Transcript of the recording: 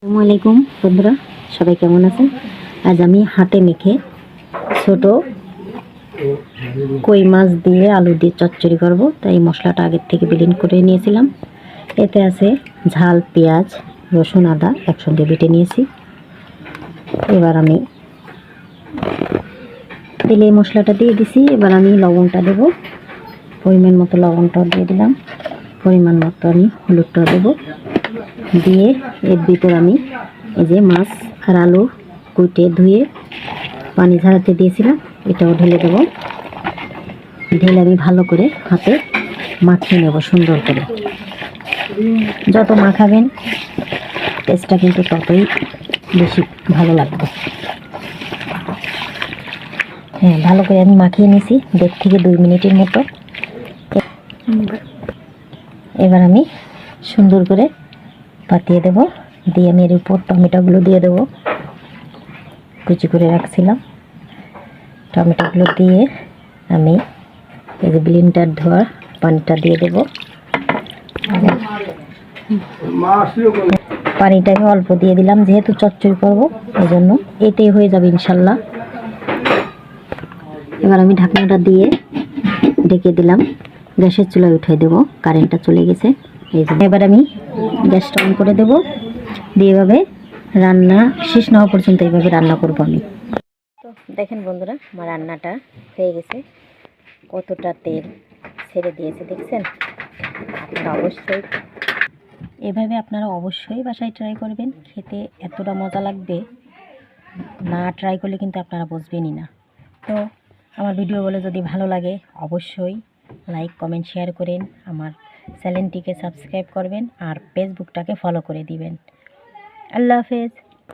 আসসালামু আলাইকুম বন্ধুরা, সবাই কেমন আছেন? আজ আমি হাতে মেখে ছোট কই মাছ দিয়ে আলু দিয়ে চচ্চড়ি করব। তাই মশলাটা আগের থেকে ব্লেন্ড করে নিয়েছিলাম। এতে আছে ঝাল, পেঁয়াজ, রসুন, আদা একসঙ্গে বেটে নিয়েছি। এবার আমি তেলে মশলাটা দিয়ে দিছি। এবার আমি লবণটা দেব, পরিমাণ মতো লবণটাও দিয়ে দিলাম, পরিমাণ মতো আমি হলুদটাও দেব। দিয়ে এর ভিতর আমি এই যে মাছ আর আলু কুটে ধুয়ে পানি ঝরাতে দিয়েছিলাম, এটাও ঢেলে দেবো। ঢেলে আমি ভালো করে হাতে মাখিয়ে নেব সুন্দর করে। যত মাখাবেন টেস্টটা কিন্তু ততই বেশি ভালো লাগবে। হ্যাঁ, ভালো করে আমি মাখিয়ে নিয়েছি 1.5 থেকে 2 মিনিটের মতো। এবার আমি সুন্দর করে পাতিয়ে দেব। দিয়ে আমি এর উপর টমেটোগুলো দিয়ে দেব, কুচি করে রাখছিলাম। টমেটোগুলো দিয়ে আমি এই যে ব্লেন্ডার ধোয়া পানিটা দিয়ে দেব। পানিটা আমি অল্প দিয়ে দিলাম, যেহেতু চচ্চড়ি করবো এই জন্য এতেই হয়ে যাবে ইনশাল্লাহ। এবার আমি ঢাকনাটা দিয়ে ঢেকে দিলাম। গ্যাসের চুলায় উঠিয়ে দেবো, কারেন্টটা চলে গেছে। এই যে এবার আমি গ্যাসটা অন করে দেবো। দিয়ে এভাবে রান্না শেষ না হওয়া পর্যন্ত এইভাবে রান্না করবো আমি। তো দেখেন বন্ধুরা, আমার রান্নাটা হয়ে গেছে। কতটা তেল ছেড়ে দিয়েছে দেখছেন? আপনারা অবশ্যই বাসায় ট্রাই করবেন। খেতে এতটা মজা লাগবে, না ট্রাই করলে কিন্তু আপনারা বুঝবেনই না। তো আমার ভিডিওগুলো যদি ভালো লাগে অবশ্যই লাইক, কমেন্ট, শেয়ার করেন। আমার চ্যানেলটিকে সাবস্ক্রাইব করবেন আর ফেসবুকটাকে ফলো করে দিবেন। আল্লাহ হাফেজ।